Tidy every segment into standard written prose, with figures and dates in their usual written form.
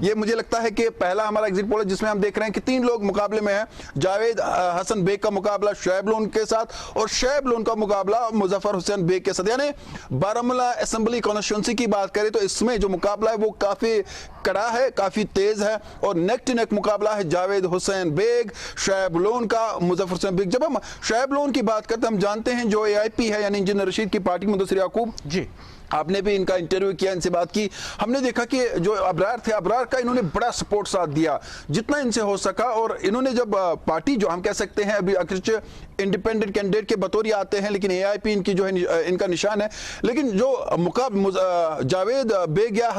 ये मुझे लगता है कि पहला हमारा एग्जिट पोल है जिसमें हम देख रहे हैं कि 3 लोग मुकाबले में हैं। जावेद हसन बेग का मुकाबला शुएब लोन के साथ और शुएब लोन का मुकाबला मुजफ्फर हुसैन बेग के साथ। यानी बारामूला असेंबली कॉन्स्टिट्यूंसी की बात करें तो इसमें जो मुकाबला है वो काफी कड़ा है, काफी तेज है और नेक टू नेक मुकाबला है जावेद हुसैन बेग शुएब लोन का, मुजफ्फर हुसैन बेग। जब हम शुएब लोन की बात करते हैं, हम जानते हैं जो AIP है यानी इंजीनियर रशीद की पार्टी मुदस्सिर याकूब जी, आपने भी इनका इंटरव्यू किया, इनसे बात की। हमने देखा कि जो अबरार थे, अबरार का इन्होंने बड़ा सपोर्ट साथ दिया जितना इनसे हो सका। और इन्होंने जब पार्टी जो हम कह सकते हैं अभी इंडिपेंडेंट कैंडिडेट के बतौर आते हैं, लेकिन AIP इनकी जो है इनका निशान है। लेकिन जो जावेद बेग या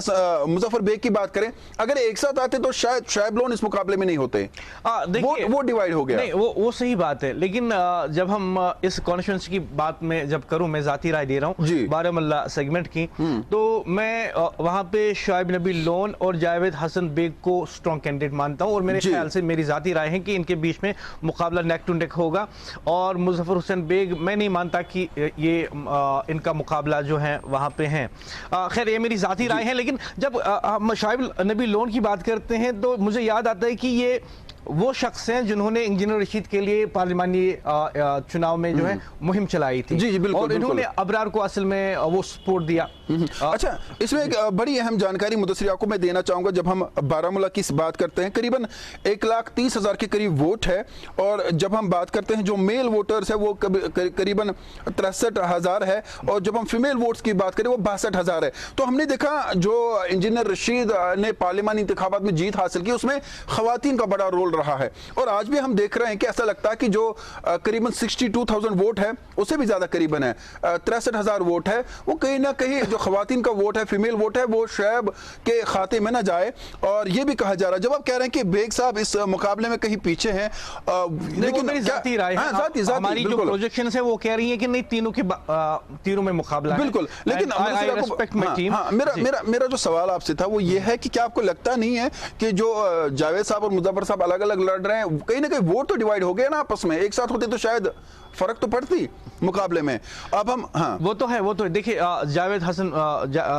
मुजफ्फर बेग की बात करें, अगर एक साथ आते तो शायद शुएब लोन इस मुकाबले में नहीं होते। वो डिवाइड हो गया। नहीं, वो सही बात है, लेकिन जब हम इस कॉन्स्टिट्यूंसी की बात में जब करूं, मैं जाती राय दे रहा हूं बारामूला सेगमेंट की, तो मैं वहां पे शुएब नबी लोन और जावेद हसन बेग को स्ट्रॉन्ग कैंडिडेट मानता हूं और मेरे ख्याल से मेरी जाती राय है कि इनके बीच में मुकाबला नेक टू नेक होगा। और मुजफ्फर हुसैन बेग मैं नहीं मानता कि ये इनका मुकाबला जो है वहां पे है। खैर ये मेरी जाती राय है, लेकिन जब हम शुएब नबी लोन की बात करते हैं तो मुझे याद आता है कि ये वो शख्स हैं जिन्होंने इंजीनियर रशीद के लिए पार्लिमानी चुनाव में जो है मुहिम चलाई थी। जी बिल्कुल, और इन्होंने अबरार को असल में वो सपोर्ट दिया। अच्छा, इसमें एक बड़ी अहम जानकारी मुदस्सिर याकूब मैं देना चाहूंगा। जब हम बारामूला की बात करते हैं, करीबन 1,30,000 के करीब वोट है और जब हम बात करते हैं जो मेल वोटर्स है वो करीबन 63,000 है और जब हम फीमेल वोट्स की बात करें वो 62,000 है। तो हमने देखा जो इंजीनियर रशीद ने पार्लिमानी इंतखाबात में जीत हासिल की उसमें खवातीन का बड़ा रोल रहा है। और आज भी हम देख रहे हैं कि ऐसा लगता है कि जो करीबन 62,000 वोट है उससे भी ज्यादा करीबन है 63,000 वोट है, वो कहीं ना कहीं जो खवातीन का वोट है, फीमेल वोट है, वो शुएब के खाते में ना जाए। और ये भी कहा जा रहा है, जब आप कह रहे हैं कि बेग साहब इस मुकाबले में कहीं पीछे हैं, लेकिन मेरी जाती राय है, हमारी जो प्रोजेक्शन है वो कह रही है कि नहीं, तीनों में मुकाबला बिल्कुल। लेकिन मेरा जो सवाल आपसे था वो ये है कि क्या आपको लगता नहीं है कि जो जावेद साहब और मुजफ्फर साहब अलग अलग लड़ रहे हैं, कहीं ना कहीं वोट तो डिवाइड हो गया ना आपस में, एक साथ होते तो शायद फर्क तो पड़ती मुकाबले में। अब हम वो तो है देखिए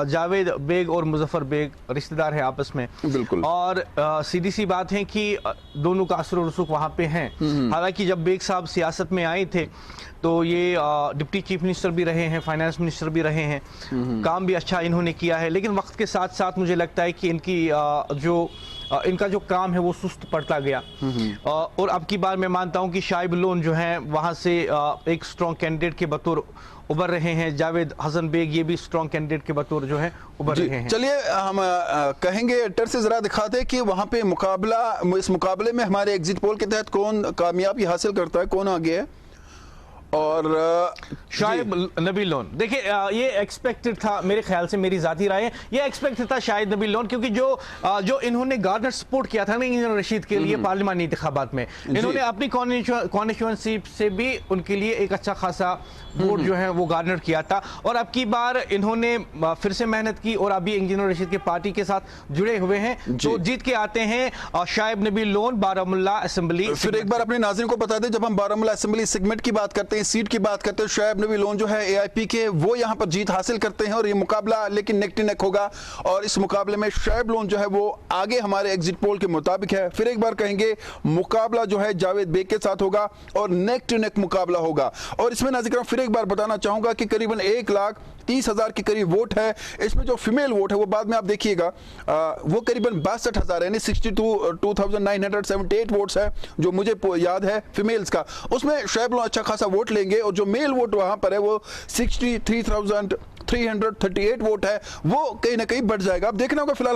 जावेद बेग और मुजफ्फर बेग रिश्तेदार है आपस में, बिल्कुल। और सीधी सी बात है कि दोनों का असर और रसूख वहां पे हैं। हालांकि जब बेग साहब सियासत में आए थे तो ये डिप्टी चीफ मिनिस्टर भी रहे हैं, फाइनेंस मिनिस्टर भी रहे हैं, काम भी अच्छा इन्होंने किया है। लेकिन वक्त के साथ साथ मुझे लगता है कि इनका जो काम है वो सुस्त पड़ता गया। और अब की बार मैं मानता हूं कि शुएब लोन जो है वहां से एक स्ट्रॉन्ग कैंडिडेट के बतौर उभर रहे हैं, जावेद हसन बेग ये भी स्ट्रॉन्ग कैंडिडेट के बतौर जो है उभर रहे हैं। चलिए हम कहेंगे एडिटर से जरा दिखा दे कि वहां पे इस मुकाबले में हमारे एग्जिट पोल के तहत कौन कामयाबी हासिल करता है, कौन आगे है। और शुएब नबी लोन, देखिए ये एक्सपेक्टेड था, मेरे ख्याल से मेरी जाती राय है ये एक्सपेक्टेड था शुएब नबी लोन, क्योंकि जो इन्होंने गार्डनर सपोर्ट किया था ना इंजीनियर रशीद के लिए पार्लिमानी इंतखाबात में, इन्होंने अपनी कॉन्स्टिट्यूएंसी से भी उनके लिए एक अच्छा खासा वोट जो है वो गार्डनर किया था। और अब की बार इन्होंने फिर से मेहनत की और अभी इंजीनियर रशीद के पार्टी के साथ जुड़े हुए हैं, तो जीत के आते हैं शुएब नबी लोन बारामूला असेंबली। फिर एक बार अपने नाज़रीन को बता दें, जब हम बारामूला असेंबली सेगमेंट की बात करते हैं, सीट की बात करते हैं, शुएब नबी लोन जो है AIP के वो यहां पर जीत हासिल करते हैं और ये मुकाबला लेकिन नेक टू नेक होगा। और इस मुकाबले में शुएब लोन जो है वो आगे हमारे एग्जिट पोल के मुताबिक है। फिर एक बार कहेंगे मुकाबला जो है जावेद बेग के साथ होगा और नेक टू नेक मुकाबला होगा। और इसमें नाज़रीन फिर एक बार बताना चाहूंगा कि करीबन 1,30,000 के करीब वोट है। इसमें जो फीमेल वोट है वो बाद में आप देखिएगा वो करीबन 62,000 यानी 62,978 वोट्स है जो मुझे याद है फीमेल्स का। उसमें शुएब लोन अच्छा खासा वोट लेंगे और जो मेल वोट वहां पर है वो 63,338 वोट है, वो कहीं ना कहीं बढ़ जाएगा। अब देखना होगा फिलहाल।